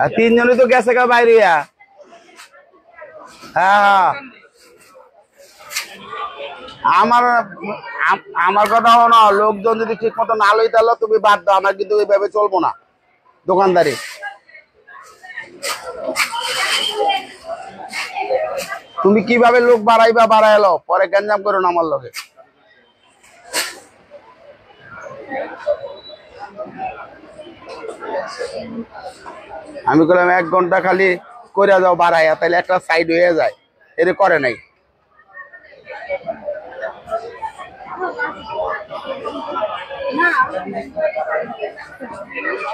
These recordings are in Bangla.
আর তিনজনই তো গেছে গা বাইরে। হ্যাঁ আমার আমার কথা হলো, লোকজন যদি ঠিক মতো না লই তাহলে তুমি বাদ দাও, আমার কিন্তু এইভাবে চলবো না দোকানদারি। তুমি কিভাবে লোক বাড়াইবা বাড়াইলো, পরে গ্যাঞ্জাম করো না আমার লগে। আমি বললাম 1 ঘন্টা খালি করে যাও বাড়াইয়া, তাহলে একটা সাইড হয়ে যায়, এটা করে নাই।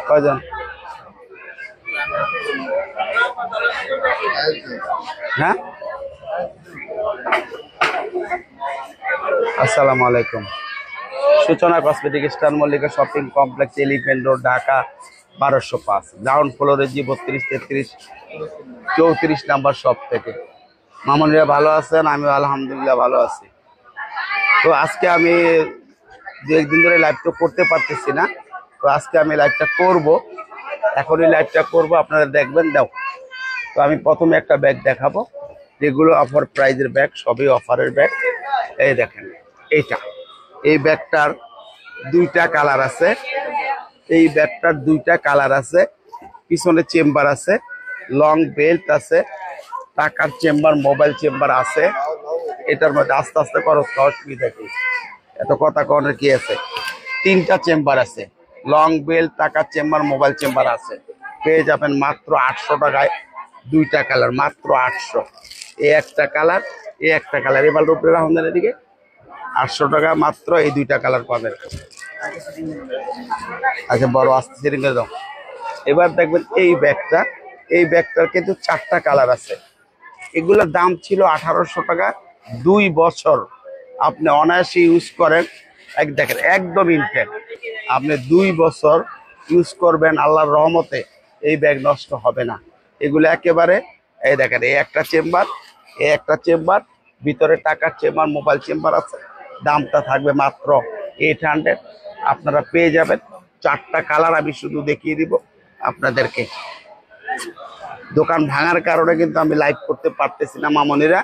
কয়জন? হ্যাঁ আসসালামু আলাইকুম। সূচনা cosmetic, star Mallika shopping complex, elephant road, Dhaka 1205, ground ফ্লোরে জি 32, 33, 34 নাম্বার শপ থেকে। মামুনিরা ভালো আছেন? আমি আলহামদুলিল্লাহ ভালো আছি। তো আজকে আমি যে একদিন ধরে লাইভটা করতে পারতেছি না, তো আজকে আমি লাইভটা করব, এখনই লাইভটা করব, আপনারা দেখবেন। দাও তো আমি প্রথমে একটা ব্যাগ দেখাবো, যেগুলো অফার প্রাইজের ব্যাগ, সবই অফারের ব্যাগ। এই দেখেন এইটা, এই ব্যাগটার 2টা কালার আছে, এই ব্যাগটার 2টা কালার আছে। পিছনে চেম্বার আছে, লং বেল্ট আছে, টাকার চেম্বার, মোবাইল চেম্বার আছে। এটার মধ্যে আস্তে আস্তে করো, অসুবিধা কি, এত কথা কনের কি আছে। 3টা চেম্বার আছে, লং বেল্ট, টাকার চেম্বার, মোবাইল চেম্বার আছে। পেয়ে যাবেন মাত্র 800 টাকায়, 2টা কালার মাত্র 800। এই একটা কালার, এই একটা কালার, এবার রূপে রাহনের দিকে 800 টাকা মাত্র, এই 2টা কালার পাবেন। আচ্ছা বড় আস্তে সেটিং করে দাও। এবার দেখবেন এই ব্যাগটা, এই ব্যাগটার কিন্তু 4টা কালার আছে। এগুলোর দাম ছিল 1800 টাকা। 2 বছর আপনি অনায়াসে ইউজ করেন, দেখেন একদম ইনটেক, আপনি 2 বছর ইউজ করবেন, আল্লাহর রহমতে এই ব্যাগ নষ্ট হবে না। এগুলো একেবারে, এই দেখেন এই একটা চেম্বার, এই একটা চেম্বার, ভিতরে টাকার চেম্বার, মোবাইল চেম্বার আছে। দামটা থাকবে মাত্র 800। আপনারা পেয়ে যাবেন 4টা কালার, আমি শুধু দেখিয়ে দিব আপনাদেরকে। দোকান ভাঙার কারণে কিন্তু আমি লাইভ করতে পারতেছি না মামনিরা,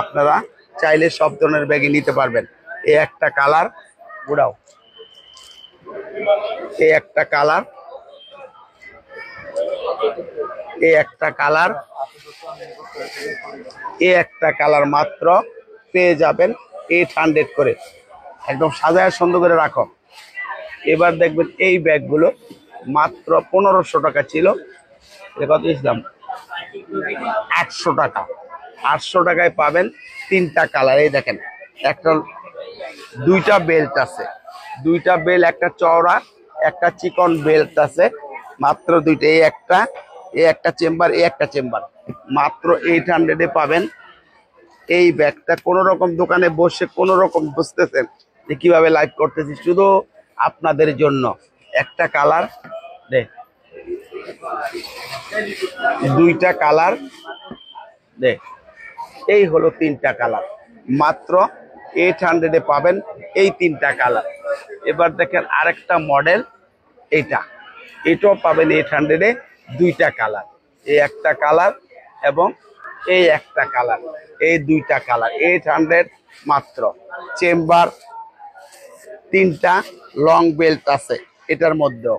আপনারা চাইলে সব ধরনের ব্যাগই নিতে পারবেন। এই একটা কালার, উড়াও, এই একটা কালার, এই একটা কালার, এই একটা কালার মাত্র পেয়ে যাবেন 800 করে, একদম সাজায় সুন্দর করে রাখো। এবার দেখবেন এই ব্যাগগুলো মাত্র 1500 টাকা ছিল, কত ইসলাম 800 টাকা। 800 টাকায় পাবেন 3টা কালার। এই দেখেন একটা, 2টা বেল্ট আছে, 2টা বেল্ট, একটা চওড়া একটা চিকন বেল্ট আছে, মাত্র 2টা। এই একটা, এই একটা চেম্বার, এই একটা চেম্বার, মাত্র 800-এ পাবেন এই ব্যাগটা। কোনো রকম দোকানে বসে কোনো রকম বুঝতেছেন যে কিভাবে লাইভ করতেছি, শুধু আপনাদের জন্য। একটা কালার দে, 2টা কালার দে, এই হলো 3টা কালার, মাত্র 800-এ পাবেন এই 3টা কালার। এবার দেখেন আরেকটা মডেল, এটা, এটাও পাবেন 800-এ, 2টা কালার, এই একটা কালার এবং এই একটা কালার, এই 2টা কালার 800 মাত্র। চেম্বার, 3টা লং বেল্ট আছে এটার মধ্যেও,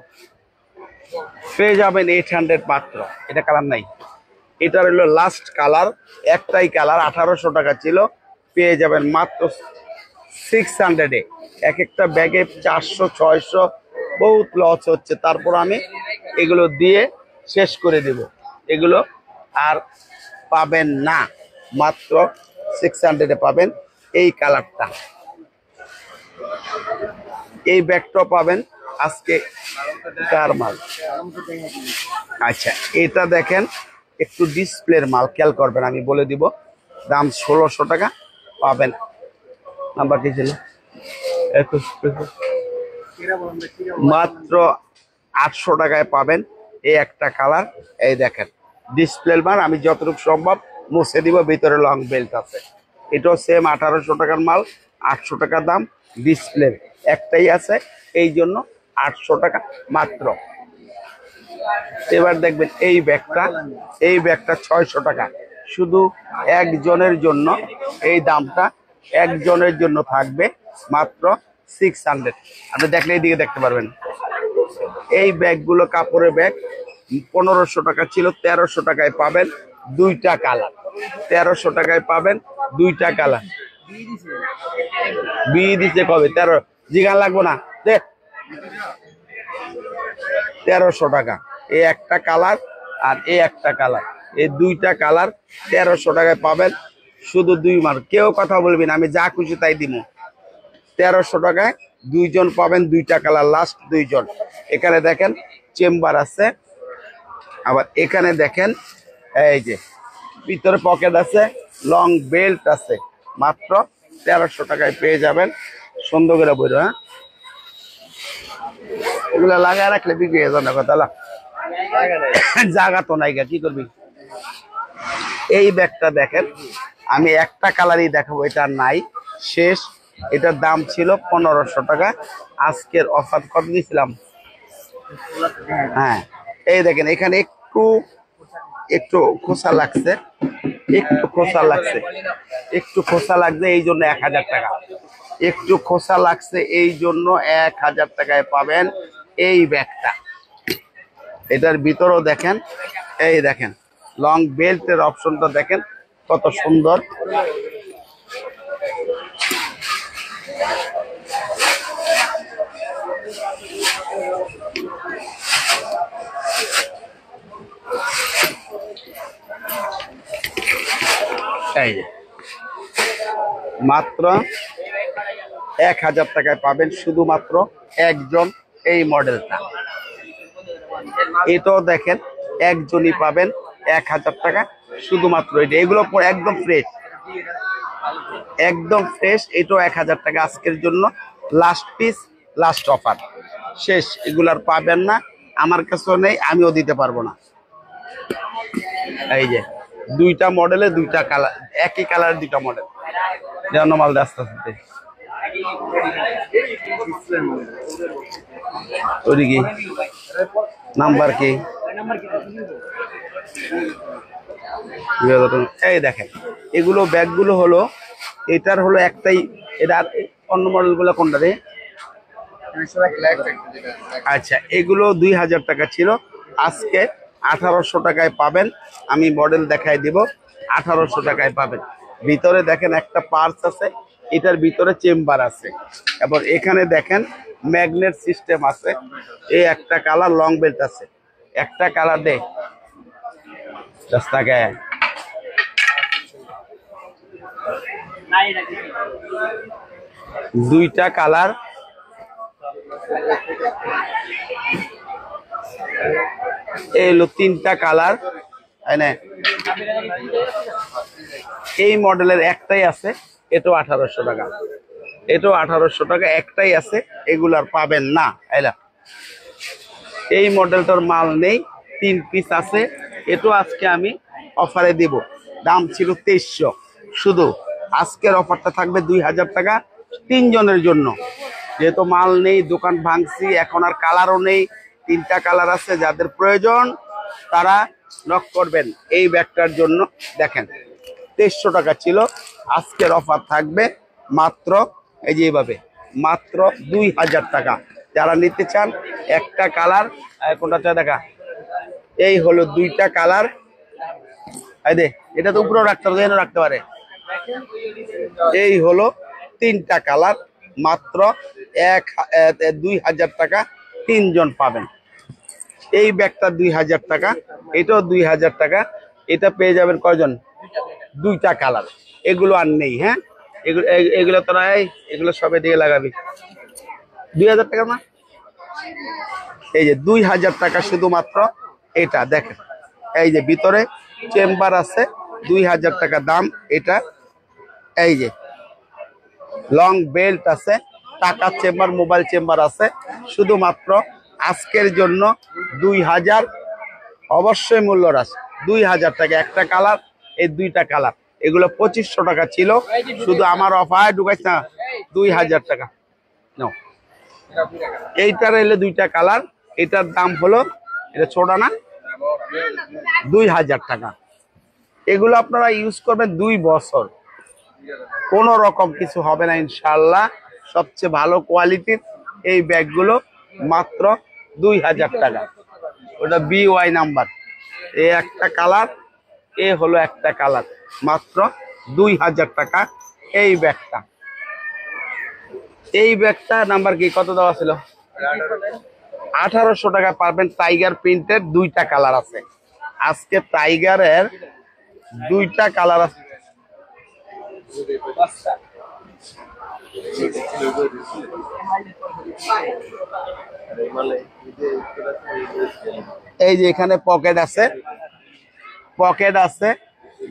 পেয়ে যাবেন 800 মাত্র। এটা কালার নাই, এটা হলো লাস্ট কালার, একটাই কালার, 1800 টাকা ছিল, পেয়ে যাবেন মাত্র 600-এ। এক একটা ব্যাগে 400 600 বহুত লস হচ্ছে, তারপর আমি এগুলো দিয়ে শেষ করে দেব, এগুলো আর পাবেন না, মাত্র 600-এ পাবেন এই কালারটা। এই ব্যাগটা পাবেন আজকে কার মাল। আচ্ছা এটা দেখেন একটু ডিসপ্লের মাল, খেয়াল করবেন, আমি বলে দিব দাম 1600 টাকা পাবেন। নাম্বার কি ছিল? মাত্র 800 টাকায় পাবেন এই একটা কালার। এই দেখেন ডিসপ্লের মাল, আমি যতটুকু সম্ভব মুছে দিব, ভিতরে লং বেল্ট আছে। এটাও সেম 1800 টাকার মাল, 800 টাকা দাম। ডিসপ্লে একটাই আছে, এই জন্য 800 টাকা মাত্র। এবার দেখবেন এই ব্যাগটা 600 টাকা, শুধু একজনের জন্য এই দামটা, একজনের জন্য থাকবে মাত্র 600। আপনি দেখলে এইদিকে দেখতে পারবেন এই ব্যাগগুলো কাপড়ের ব্যাগ 1500 টাকা ছিল, 1300 টাকায় পাবেন দুইটা কালার। 1300 টাকায় পাবেন দুইটা কালার। বিয়ে দিচ্ছে কবে? 13 জিগান লাগবো না দেখ। 1300 টাকা এই একটা কালার আর এই একটা কালার, এই দুইটা কালার 1300 টাকায় পাবেন শুধু দুই মার। কেউ কথা বলবি না, আমি যা খুশি তাই দিব। 1300 টাকায় দুইজন পাবেন, দুইটা কালার, লাস্ট দুইজন। এখানে দেখেন চেম্বার আছে, আবার এখানে দেখেন এই যে ভিতরে পকেট আছে, লং বেল্ট আছে, মাত্র 1300 টাকায় পেয়ে যাবেন। সুন্দর করে বইল, হ্যাঁ এগুলো লাগায় রাখলে বিক্রি হয়ে যাবে কথা, জায়গা তো নাই, কি করবি। এই ব্যাগটা দেখেন, আমি একটা কালারই দেখাবো, এটা নাই, শেষ। এটার দাম ছিল 1500 টাকা, আজকের অফার কত দিয়েছিলাম? হ্যাঁ এই দেখেন এখানে একটু একটু খোসা লাগছে, একটু খোসা লাগছে, একটু খোসা লাগছে এই জন্য 1000 টাকা। একটু খোসা লাগছে এই জন্য 1000 টাকায় পাবেন এই ব্যাগটা। এটার ভিতরেও দেখেন, এই দেখেন লং বেল্টের অপশনটা দেখেন কত সুন্দর। এই যে মাত্র 1000 টাকায় পাবেন শুধুমাত্র একজন এই মডেলটা। এটাও দেখেন একজনই পাবেন 1000 টাকা শুধুমাত্র এটা। এগুলো একদম ফ্রেশ, একদম ফ্রেশ। এটাও 1000 টাকা আজকের জন্য, লাস্ট পিস, লাস্ট অফার, শেষ। এগুলার পাবেন না, আমার কাছেও নেই, আমিও দিতে পারবো না। এই যে দুইটা মডেলে দুইটা কালার, একই কালার দুইটা মডেল। যেন মাল আস্তে আস্তে কি নাম্বার কি? এই দেখেন এগুলো ব্যাগগুলো হলো, এটার হলো একটাই, এটা অন্য মডেল গুলো কোনটা রে? আচ্ছা এগুলো 2000 টাকা ছিল, আজকে 1800 টাকায় পাবেন। আমি মডেল দেখাই দিব, 1800 টাকায় পাবেন। ভিতরে দেখেন একটা পার্স আছে, এটার ভিতরে চেম্বার আছে, এবং এখানে দেখেন ম্যাগনেট সিস্টেম আছে। এই একটা কালার লং বেল্ট আছে, একটা কালার দে 10 টাকা। দুইটা কালার, এই হলো তিনটা কালার। এই মডেলের একটাই আছে, এটাও 1800 টাকা, এটাও 1800 টাকা, একটাই আছে, এগুলার পাবেন না। এই মডেলটার মাল নেই, 3 পিস আছে, এটাও আজকে আমি অফারে দিব। দাম ছিল 2300, শুধু আজকের অফারটা থাকবে 2000 টাকা তিনজনের জন্য। যেহেতু মাল নেই, দোকান ভাঙছি, এখন আর কালারও নেই, 3টা কালার আছে। যাদের প্রয়োজন তারা নক করবেন এই ব্যাগটার জন্য। দেখেন 2300 টাকা ছিল, আজকের অফার থাকবে মাত্র এই যে এইভাবে, মাত্র 2000 টাকা। যারা নিতে চান, একটা কালার, কোনটা দেখা, এই হলো দুইটা কালার। এই দে, এটা তো উপরেও রাখতে পারে, রাখতে পারে। এই হলো 3টা কালার, মাত্র 2000 টাকা তিনজন পাবেন। এই ব্যাগটা 2000 টাকা, এটাও 2000 টাকা। এটা পেয়ে যাবেন কয়জন? 2টা কালার। এগুলো আর নেই, হ্যাঁ এগুলো তোরা এগুলো সবে দিয়ে লাগাবি। 2000 টাকা না, এই যে 2000 টাকা শুধুমাত্র এটা। দেখেন এই যে ভিতরে চেম্বার আছে, 2000 টাকা দাম এটা। এই যে লং বেল্ট আছে, টাকা চেম্বার, মোবাইল চেম্বার আছে, শুধুমাত্র আজকের জন্য 2000, অবশ্যই মূল্য রাশি 2000 টাকা। একটা কালার, এই 2টা কালার, এগুলো 2500 টাকা ছিল, শুধু আমার অফার ঢুকাইছে না, 2000 টাকা। এইটার এলে 2টা কালার, এটার দাম হলো এটা ছোট না, 2000 টাকা। এগুলো আপনারা ইউজ করবেন 2 বছর, কোনো রকম কিছু হবে না ইনশাআল্লাহ। সবচেয়ে ভালো কোয়ালিটির এই ব্যাগগুলো মাত্র 2000 টাকা। ওটা BY নাম্বার, এ একটা কালার, এ হলো একটা কালার, মাত্র 2000 টাকা এই ব্যাগটা। এই ব্যাগটা নাম্বার কি কত দেওয়া ছিল? 1800 টাকা পাবেন। টাইগার প্রিন্টের 2টা কালার আছে আজকে, টাইগারের 2টা কালার আছে। এই যে এখানে পকেট আছে, পকেট আছে,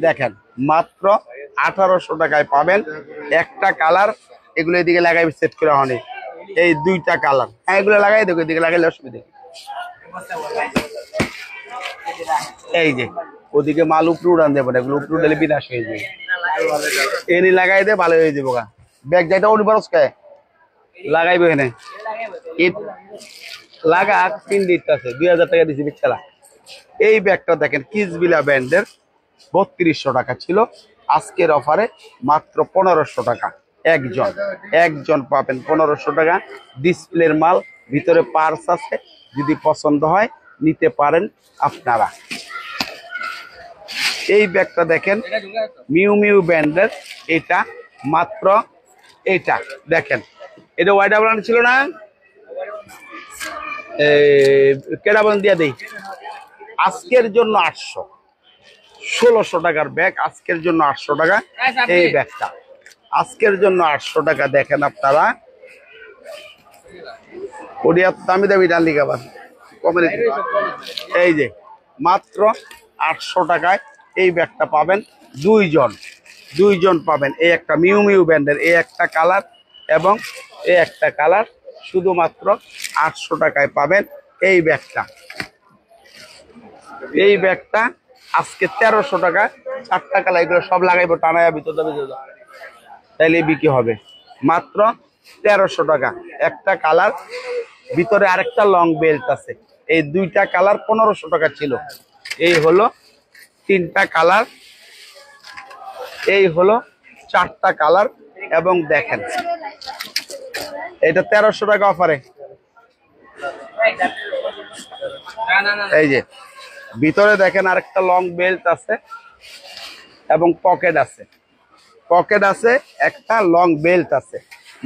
দেখেন মাত্র 1800 টাকায় পাবেন একটা কালার। এগুলো এদিকে লাগাই সেট করা হয়নি, এই 2টা কালার। হ্যাঁ এগুলো লাগাই দেখো, এদিকে লাগাইলে অসুবিধা। এই যে ওদিকে মাল উপরে উড়ান দেবো না, এগুলো উপরে উঠালে বিনাশ হয়ে যাবে। এনি লাগাই দে, ভালো হয়ে যাবো। ব্যাগ যাইতে ওর বরস কে লাগাইবো এখানে লাগা 3 দিন আছে, 2000 টাকা দিছি বিচ্ছালা। এই ব্যাগটা দেখেন কিসবিলা ব্র্যান্ডের, 3200 টাকা ছিল, আজকের অফারে মাত্র 1500 টাকা। একজন পাবেন 1500 টাকা। ডিসপ্লের মাল, ভিতরে পার্স আছে, যদি পছন্দ হয় নিতে পারেন আপনারা। এই ব্যাগটা দেখেন মিউ মিউ ব্র্যান্ডের, এটা মাত্র, এটা দেখেন, এটা ওয়াইড ব্র্যান্ড ছিল না, কেডা বলেন দিয়া দেই। আজকের জন্য 800, 1600 টাকার ব্যাগ, আজকের জন্য 800 টাকা এই ব্যাগটা, আজকের জন্য 800 টাকা। দেখেন আপনারা, ওডিয়া দামি দামি ডালি খাবার কমে, এই যে মাত্র 800 টাকায় এই ব্যাগটা পাবেন। দুইজন পাবেন। এই একটা মিউ মিউ ব্র্যান্ডের, এই একটা কালার এবং এই একটা কালার, শুধুমাত্র 800 টাকায় পাবেন এই ব্যাগটা। এই ব্যাগটা আজকে 1300 টাকা, 4টা কালার, এগুলো সব লাগাইবো টানায়া ভিতরে তাইলে বিক্রি হবে মাত্র 1300 টাকা। একটা কালার, ভিতরে আরেকটা লং বেল্ট আছে। এই 2টা কালার 1500 টাকা ছিল। এই হলো 3টা কালার, এই হলো 4টা কালার। এবং দেখেন এটা 1300 টাকা অফারে। এই যে ভিতরে দেখেন আরেকটা লং বেল্ট আছে এবং পকেট আছে, একটা লং বেল্ট আছে।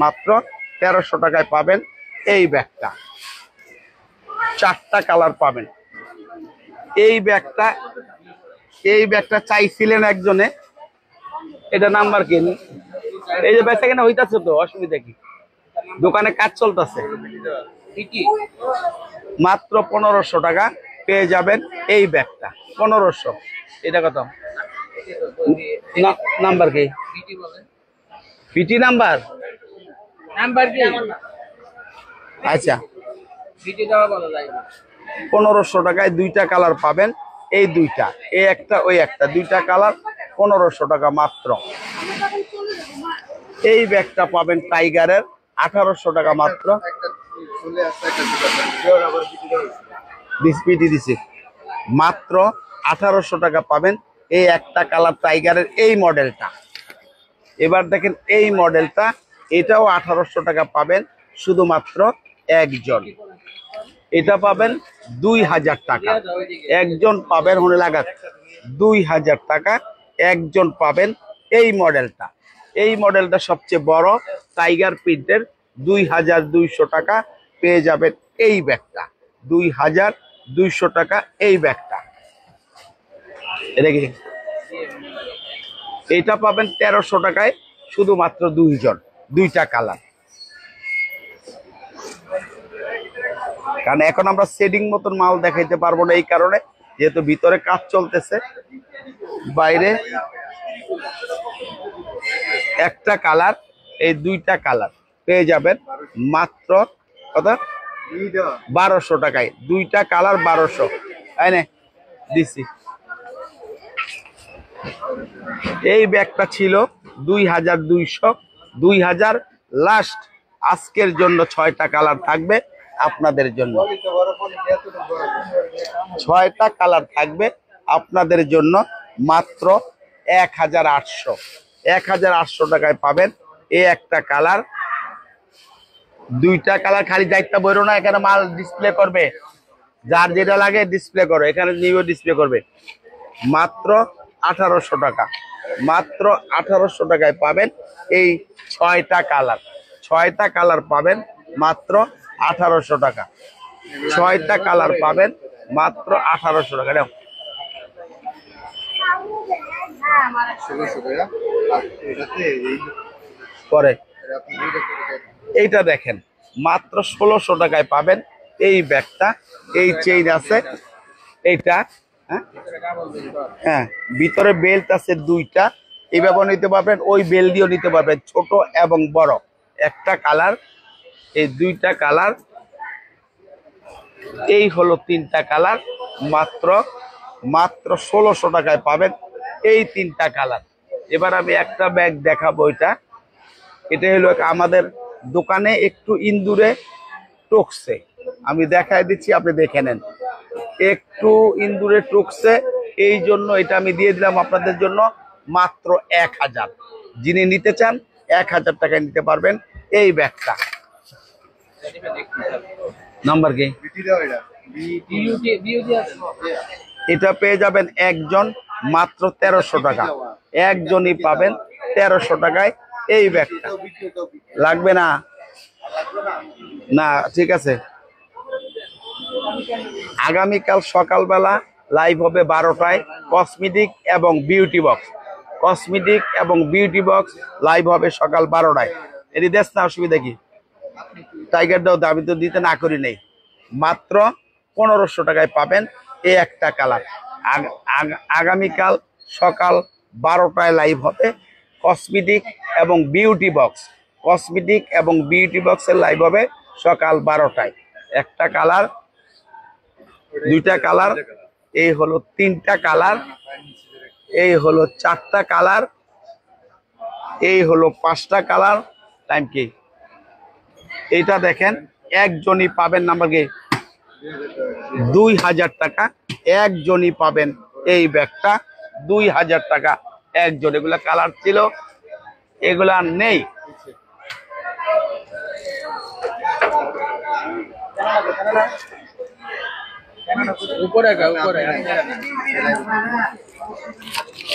মাত্র 1300 টাকায় পাবেন এই ব্যাগটা। 4টা কালার পাবেন। এই ব্যাগটা চাইছিলেন একজনে, এটা নাম্বার কি? এই যে ব্যাগটা কেনা হইতাছে তো, অসুবিধা কি? দোকানে কাজ চলতেছে। মাত্র 1500 টাকা পেয়ে যাবেন এই ব্যাগটা, 1500। এটা কত নাম্বার কি? পিটি নাম্বার কি? আচ্ছা, 1500 টাকায় 2টা কালার পাবেন। এই 2টা, এই একটা ওই একটা, 2টা কালার 1500 টাকা মাত্র। এই ব্যাগটা পাবেন টাইগারের 1800 টাকা মাত্র। দিছি মাত্র 1800 টাকা পাবেন এই একটা কালার টাইগারের এই মডেলটা। এবার দেখেন এই মডেলটা, এটাও 1800 টাকা পাবেন শুধুমাত্র একজন। এটা পাবেন 2000 টাকা, একজন পাবেন হলে লাগা 2000 টাকা একজন পাবেন। এই মডেলটা সবচেয়ে বড় টাইগার প্রিন্টের, 2200 টাকা পেয়ে যাবেন এই ব্যাগটা। 2200 টাকা এই ব্যাগটা। এটা পাবেন 1300 টাকায় শুধুমাত্র 2টা কালার। কারণ এখন আমরা সেডিং মতন মাল দেখাইতে পারবো না, এই কারণে যেহেতু ভিতরে কাজ চলতেছে। বাইরে একটা কালার, এই 2টা কালার পেয়ে যাবেন মাত্র কত? 1200 টাকায় 2টা কালার 1200 দিছি। এই ব্যাগটা ছিল 2200, 2000 লাস্ট। আজকের জন্য 6টা কালার থাকবে, আপনাদের জন্য। 6টা কালার থাকবে আপনাদের জন্য মাত্র 1800। 1800 টাকায় পাবেন এই একটা কালার। 2টা কালার খালি দায়িত্ব বইরো না, এখানে মাল ডিসপ্লে করবে, যার যেটা লাগে ডিসপ্লে করো, এখানে নিউ ডিসপ্লে করবে। মাত্র 1800 টাকা, মাত্র 1800 টাকায় পাবেন এই 6টা কালার। 6টা কালার পাবেন মাত্র 1800 টাকা। 6টা কালার পাবেন মাত্র 1800 টাকা। নাও পরে এইটা দেখেন মাত্র 1600 টাকায় পাবেন এই ব্যাগটা। এই চেইন আছে এইটা, হ্যাঁ ভিতরে বেল্ট আছে 2টা, এইভাবে নিতে পারবেন, ওই বেল্ট দিয়েও নিতে পারবেন, ছোট এবং বড়। একটা কালার, এই 2টা কালার, এই হলো 3টা কালার। মাত্র মাত্র 1600 টাকায় পাবেন এই 3টা কালার। এবার আমি একটা ব্যাগ দেখাবো। এটা হলো আমাদের দোকানে একটু ইন্দুরে টকছে, আমি দেখাই দিচ্ছি, আপনি দেখে নেন। একটু ইন্দুরে টকছে, এই জন্য এটা আমি দিয়ে দিলাম আপনাদের জন্য মাত্র 1000। যিনি নিতে চান 1000 টাকায় নিতে পারবেন এই ব্যাগটা। নাম্বার কি? এটা পেয়ে যাবেন একজন মাত্র 1300 টাকা। একজনই পাবেন 1300 টাকায় এই ব্যাগটা। লাগবে না? না, ঠিক আছে। আগামীকাল সকালবেলা লাইভ হবে 12টায়, কসমেটিক এবং বিউটি বক্স। কসমেটিক এবং বিউটি বক্স লাইভ হবে সকাল 12টায়। এটি দেশ না, অসুবিধা কি? টাইগার দাও, আমি তো দিতে না করি নেই। মাত্র 1500 টাকায় পাবেন এই একটা কালার। আগামীকাল সকাল 12টায় লাইভ হবে কসমেটিক এবং বিউটি বক্স। কসমেটিক এবং বিউটি বক্সের লাইভ হবে সকাল 12টায়। একটা কালার, 2টা কালার, এই হলো 3টা কালার, এই হলো 4টা কালার, এই হলো 5টা কালার। টাইম কি? এইটা দেখেন একজনই পাবেন, নাম্বার কি? 2000 টাকা একজনই পাবেন এই ব্যাগটা। 2000 টাকা একজন। এগুলা কালার ছিল, এগুলা নেই।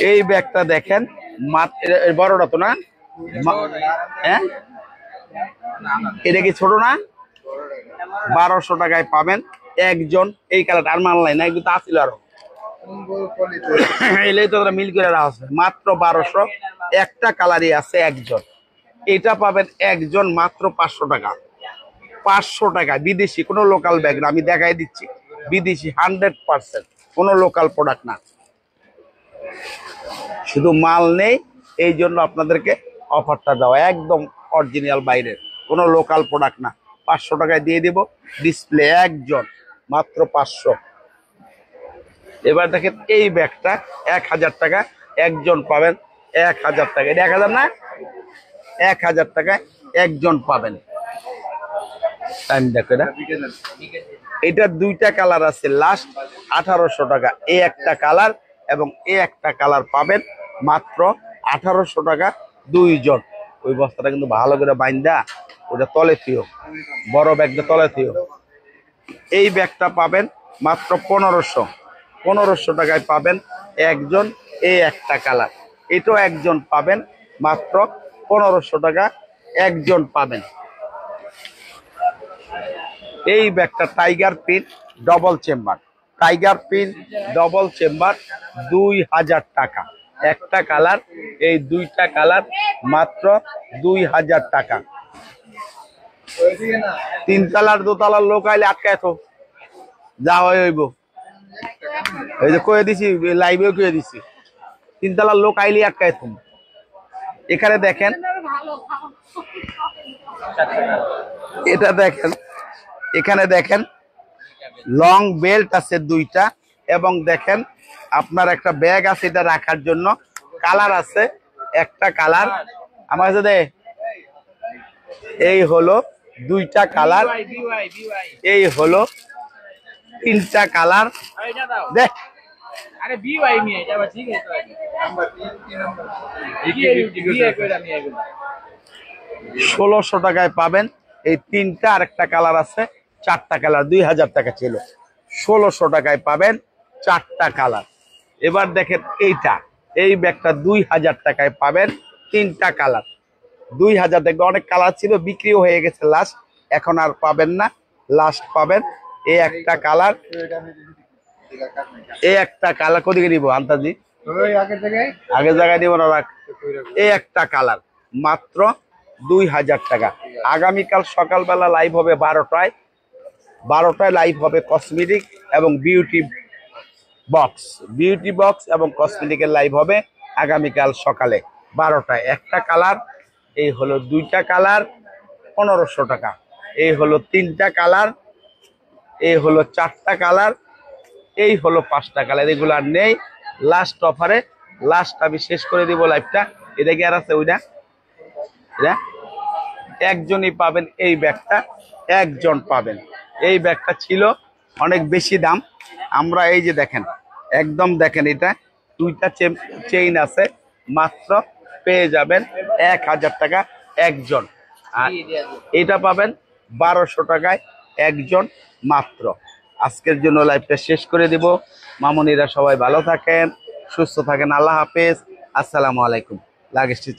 এই ব্যাগটা দেখেন, বড়টা তো না? হ্যাঁ, এটা কি ছোট না? 1200 টাকায় পাবেন একজন এই কালারটা। আর মাল নাই না, কিন্তু আসছিল আরো, এলেই তো মিল করে রাখা আছে। মাত্র 1200, একটা কালারই আছে একজন। এটা পাবেন একজন মাত্র 500 টাকা। 500 টাকা, বিদেশি, কোনো লোকাল ব্যাগ না, আমি দেখাই দিচ্ছি। বিদেশি 100%, কোনো লোকাল প্রোডাক্ট না। শুধু মাল নেই এই জন্য আপনাদেরকে অফারটা দেওয়া, একদম অরিজিনাল বাইরের, কোনো লোকাল প্রোডাক্ট না। 500 টাকায় দিয়ে দিব ডিসপ্লে একজন, মাত্র 500। এবার দেখেন এই ব্যাগটা 1000 টাকা একজন পাবেন। 1000 টাকা, এটা 1000 না, 1000 টাকায় একজন পাবেন। টাইম দেখো, এটা 2টা কালার আছে, লাস্ট 1800 টাকা এই একটা কালার, এবং এই একটা কালার পাবেন মাত্র 1800 টাকা 2জন। ওই বস্তাটা কিন্তু ভালো করে বাইন্দা ওটা তলে থিও, বড় ব্যাগটা তলে থিও। এই ব্যাগটা পাবেন মাত্র 1500 টাকায় পাবেন একজন এই একটা কালার। এটাও একজন পাবেন মাত্র 1500 টাকা একজন পাবেন। এই ব্যাগটা tiger print double chamber, tiger print double chamber 2000 টাকা একটা কালার। এই 2টা কালার মাত্র 2000 টাকা। 3 কালার 2 তলার লোক আইলে আটকায় তো যা হইব, এই যে কয়ে দিছি, লাইভেও কয়ে দিছি, 3 তলার লোক আইলে আটকায় তো। এখানে দেখেন, এটা দেখেন, এখানে দেখেন লং বেল্ট আছে 2টা, এবং দেখেন আপনার একটা ব্যাগ আছে এটা রাখার জন্য। কালার আছে, একটা কালার আমার কাছে এই হলো দুইটা কালার, এই হলো তিনটা কালার। দেখ আরে বিওয়াই নিয়ে এটা আবার ঠিক আছে নাম্বার 3 নাম্বার 1600 টাকায় পাবেন এই তিনটা। আরেকটা কালার আছে, চারটা কালার, 2000 টাকা ছিল। 1600 টাকায় পাবেন চারটা কালার। এবার দেখেন এইটা, এই ব্যাগটা 2000 টাকায় পাবেন তিনটা কালার। 2000 দেখবে অনেক কালার ছিল, বিক্রিও হয়ে গেছে লাস্ট, এখন আর পাবেন না। লাস্ট পাবেন এই একটা কালার, এই একটা কালার। কোদিকে নিব আন্তাজি? আগের জায়গায় নিব না, রাখ। এই একটা কালার মাত্র 2000 টাকা। আগামীকাল সকালবেলা লাইভ হবে 12টায় লাইভ হবে কসমেটিক এবং বিউটি বক্স এবং কসমেটিকের লাইভ হবে আগামীকাল সকালে 12টায়। একটা কালার, এই হলো দুইটা কালার 1500 টাকা, এই হলো তিনটা কালার, এই হলো চারটা কালার, এই হলো পাঁচটা কালার। এগুলো আর নেই, লাস্ট অফারে। লাস্ট আমি শেষ করে দিব লাইভটা। এটা কি আর আছে? ওইটা একজনই পাবেন এই ব্যাগটা, একজন পাবেন। এই ব্যাগটা ছিল অনেক বেশি দাম, আমরা এই যে দেখেন, একদম দেখেন, এটা দুইটা চেইন আছে, মাত্র পেয়ে যাবেন 1000 টাকা একজন। আর এটা পাবেন 1200 টাকায় একজন মাত্র। আজকের জন্য লাইভটা শেষ করে দিব। মামুনিরা সবাই ভালো থাকেন, সুস্থ থাকেন। আল্লাহ হাফেজ, আসসালামু আলাইকুম। লাগেজটি